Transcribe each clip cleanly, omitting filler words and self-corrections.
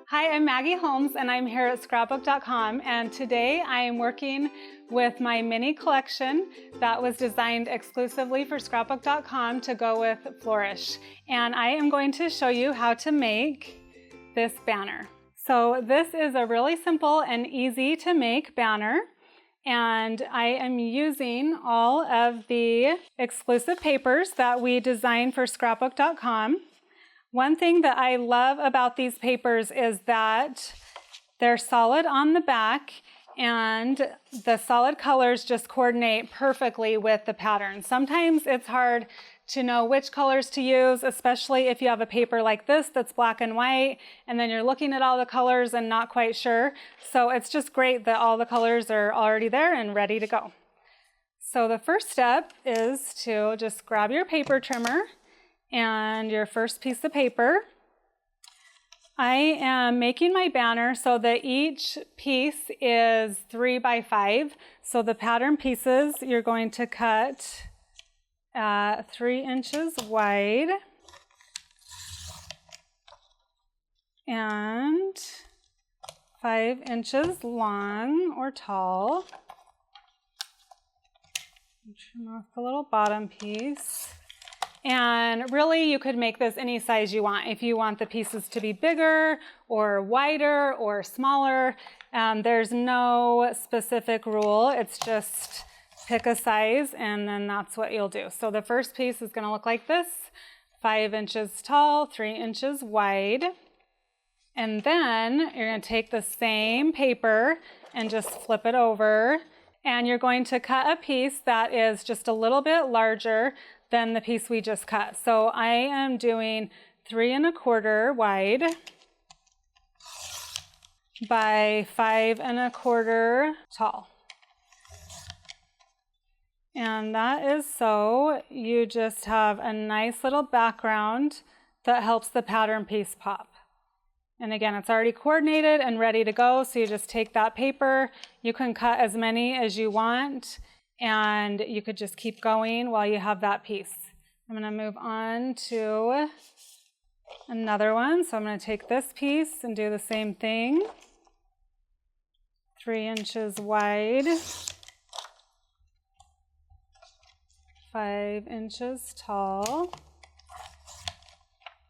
Hi, I'm Maggie Holmes and I'm here at Scrapbook.com, and today I am working with my mini collection that was designed exclusively for Scrapbook.com to go with Flourish. And I am going to show you how to make this banner. So this is a really simple and easy to make banner. And I am using all of the exclusive papers that we designed for Scrapbook.com. One thing that I love about these papers is that they're solid on the back and the solid colors just coordinate perfectly with the pattern. Sometimes it's hard to know which colors to use, especially if you have a paper like this that's black and white and then you're looking at all the colors and not quite sure. So it's just great that all the colors are already there and ready to go. So the first step is to just grab your paper trimmer and your first piece of paper. I am making my banner so that each piece is 3 by 5. So the pattern pieces you're going to cut 3 inches wide and 5 inches long or tall. Trim off the little bottom piece. And really, you could make this any size you want. If you want the pieces to be bigger or wider or smaller, there's no specific rule. It's just pick a size and then that's what you'll do. So the first piece is going to look like this, 5 inches tall, 3 inches wide. And then you're going to take the same paper and just flip it over. And you're going to cut a piece that is just a little bit larger than the piece we just cut. So I am doing 3 1/4 wide by 5 1/4 tall. And that is so you just have a nice little background that helps the pattern piece pop. And again, it's already coordinated and ready to go. So you just take that paper, you can cut as many as you want, and you could just keep going while you have that piece. I'm going to move on to another one. So I'm going to take this piece and do the same thing. 3 inches wide, 5 inches tall.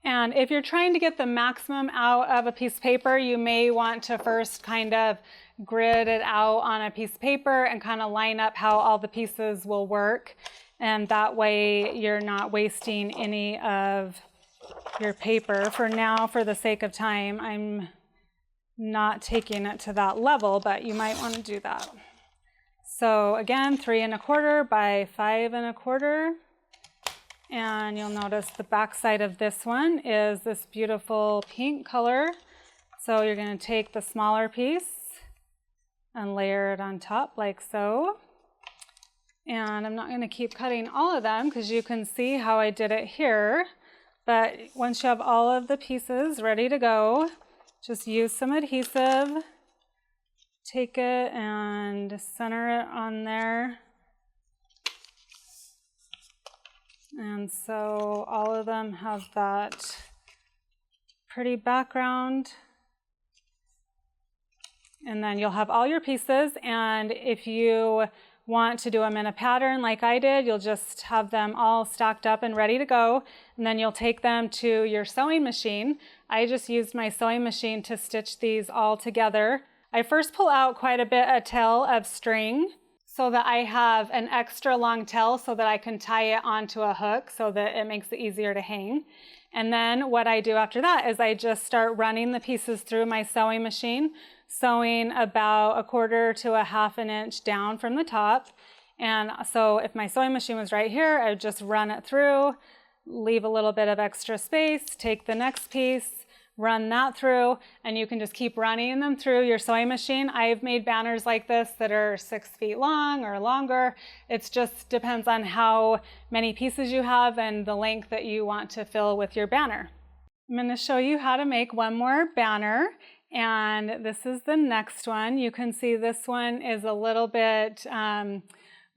And if you're trying to get the maximum out of a piece of paper, you may want to first kind of grid it out on a piece of paper and kind of line up how all the pieces will work. And that way you're not wasting any of your paper. For now, for the sake of time, I'm not taking it to that level, but you might want to do that. So again, 3 1/4 by 5 1/4. And you'll notice the back side of this one is this beautiful pink color. So you're going to take the smaller piece and layer it on top like so. And I'm not going to keep cutting all of them because you can see how I did it here. But once you have all of the pieces ready to go, just use some adhesive. Take it and center it on there. And so all of them have that pretty background. And then you'll have all your pieces, and if you want to do them in a pattern like I did, you'll just have them all stacked up and ready to go, and then you'll take them to your sewing machine. I just used my sewing machine to stitch these all together. I first pull out quite a bit of tail of string so that I have an extra long tail so that I can tie it onto a hook so that it makes it easier to hang. And then what I do after that is I just start running the pieces through my sewing machine, sewing about 1/4 to 1/2 inch down from the top. And so if my sewing machine was right here, I would just run it through, leave a little bit of extra space, take the next piece, run that through, and you can just keep running them through your sewing machine. I've made banners like this that are 6 feet long or longer. It just depends on how many pieces you have and the length that you want to fill with your banner. I'm going to show you how to make one more banner, and this is the next one. You can see this one is a little bit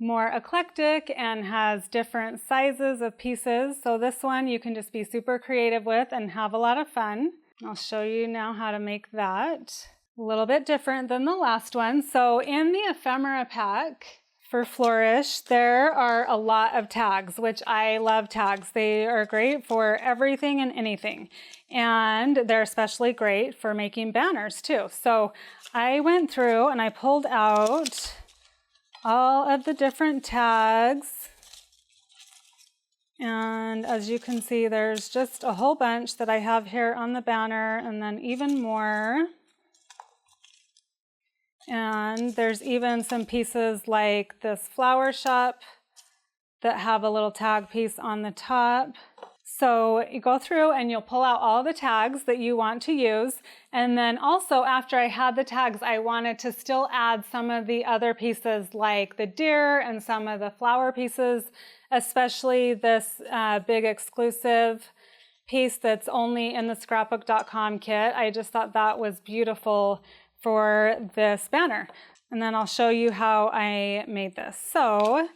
more eclectic and has different sizes of pieces. So this one you can just be super creative with and have a lot of fun. I'll show you now how to make that. A little bit different than the last one. So in the ephemera pack for Flourish, there are a lot of tags, which I love tags. They are great for everything and anything. And they're especially great for making banners too. So I went through and I pulled out all of the different tags. And as you can see, there's just a whole bunch that I have here on the banner, and then even more. And there's even some pieces like this flower shop that have a little tag piece on the top. So you go through and you'll pull out all the tags that you want to use. And then also after I had the tags, I wanted to still add some of the other pieces like the deer and some of the flower pieces, especially this big exclusive piece that's only in the Scrapbook.com kit. I just thought that was beautiful for this banner. And then I'll show you how I made this. So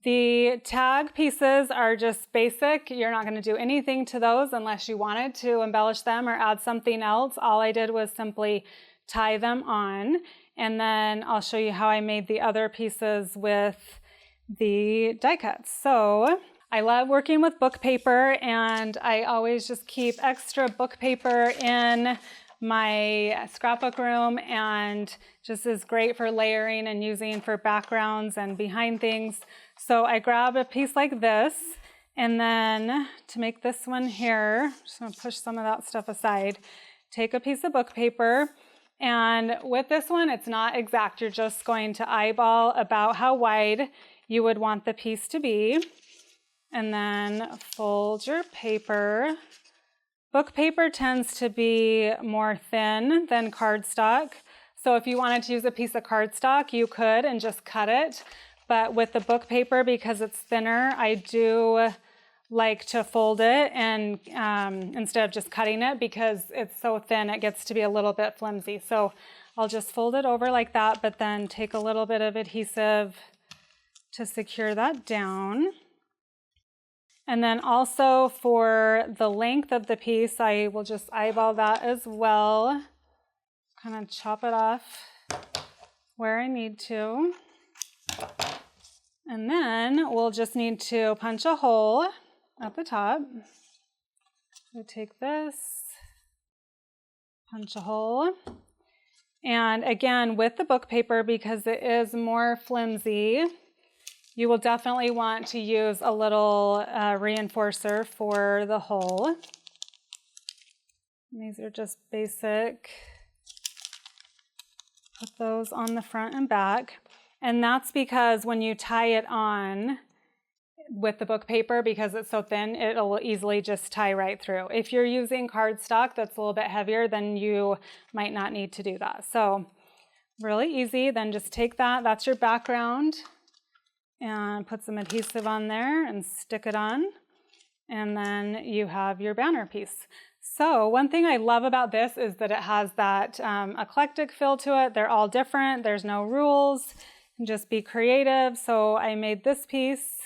the tag pieces are just basic. You're not going to do anything to those unless you wanted to embellish them or add something else. All I did was simply tie them on. And then I'll show you how I made the other pieces with the die cuts. So I love working with book paper, and I always just keep extra book paper in my scrapbook room, and just is great for layering and using for backgrounds and behind things. So I grab a piece like this, and then to make this one here, I'm just gonna push some of that stuff aside, take a piece of book paper, and with this one, it's not exact. You're just going to eyeball about how wide you would want the piece to be, and then fold your paper. Book paper tends to be more thin than cardstock. So if you wanted to use a piece of cardstock, you could and just cut it. But with the book paper, because it's thinner, I do like to fold it and instead of just cutting it, because it's so thin, it gets to be a little bit flimsy. So I'll just fold it over like that, but then take a little bit of adhesive to secure that down. And then also for the length of the piece, I will just eyeball that as well. Kind of chop it off where I need to. And then we'll just need to punch a hole at the top. So take this, punch a hole. And again, with the book paper, because it is more flimsy, you will definitely want to use a little reinforcer for the hole. And these are just basic. Put those on the front and back. And that's because when you tie it on with the book paper, because it's so thin, it'll easily just tie right through. If you're using cardstock that's a little bit heavier, then you might not need to do that. So really easy. Then just take that. That's your background. And put some adhesive on there and stick it on. And then you have your banner piece. So one thing I love about this is that it has that eclectic feel to it. They're all different. There's no rules. You can just be creative. So I made this piece,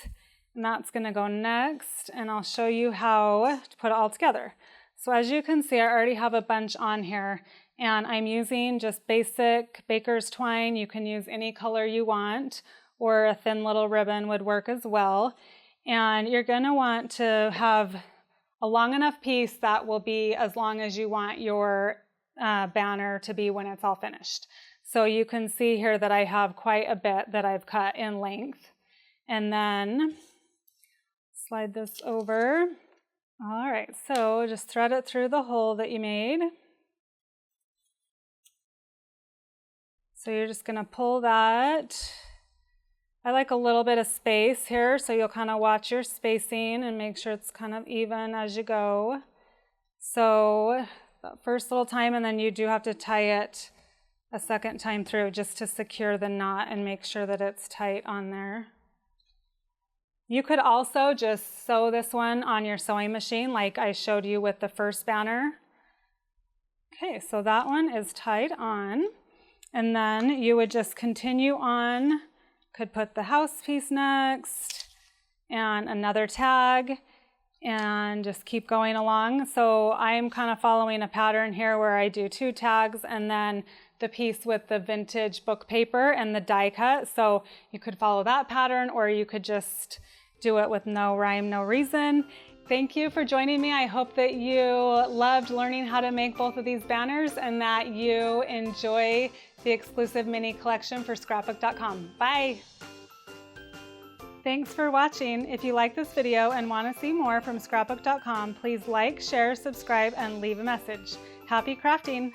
and that's going to go next. And I'll show you how to put it all together. So as you can see, I already have a bunch on here. And I'm using just basic baker's twine. You can use any color you want, or a thin little ribbon would work as well. And you're going to want to have a long enough piece that will be as long as you want your banner to be when it's all finished. So you can see here that I have quite a bit that I've cut in length. And then slide this over. All right, so just thread it through the hole that you made. So you're just going to pull that. I like a little bit of space here, so you'll kind of watch your spacing and make sure it's kind of even as you go. So the first little time, and then you do have to tie it a second time through just to secure the knot and make sure that it's tight on there. You could also just sew this one on your sewing machine like I showed you with the first banner. Okay, so that one is tied on, and then you would just continue on. Could put the house piece next and another tag. and just keep going along. So I'm kind of following a pattern here where I do 2 tags and then the piece with the vintage book paper and the die cut. So you could follow that pattern, or you could just do it with no rhyme, no reason. Thank you for joining me. I hope that you loved learning how to make both of these banners and that you enjoy the exclusive mini collection for Scrapbook.com. Bye. Thanks for watching. If you like this video and want to see more from Scrapbook.com, please like, share, subscribe, and leave a message. Happy crafting!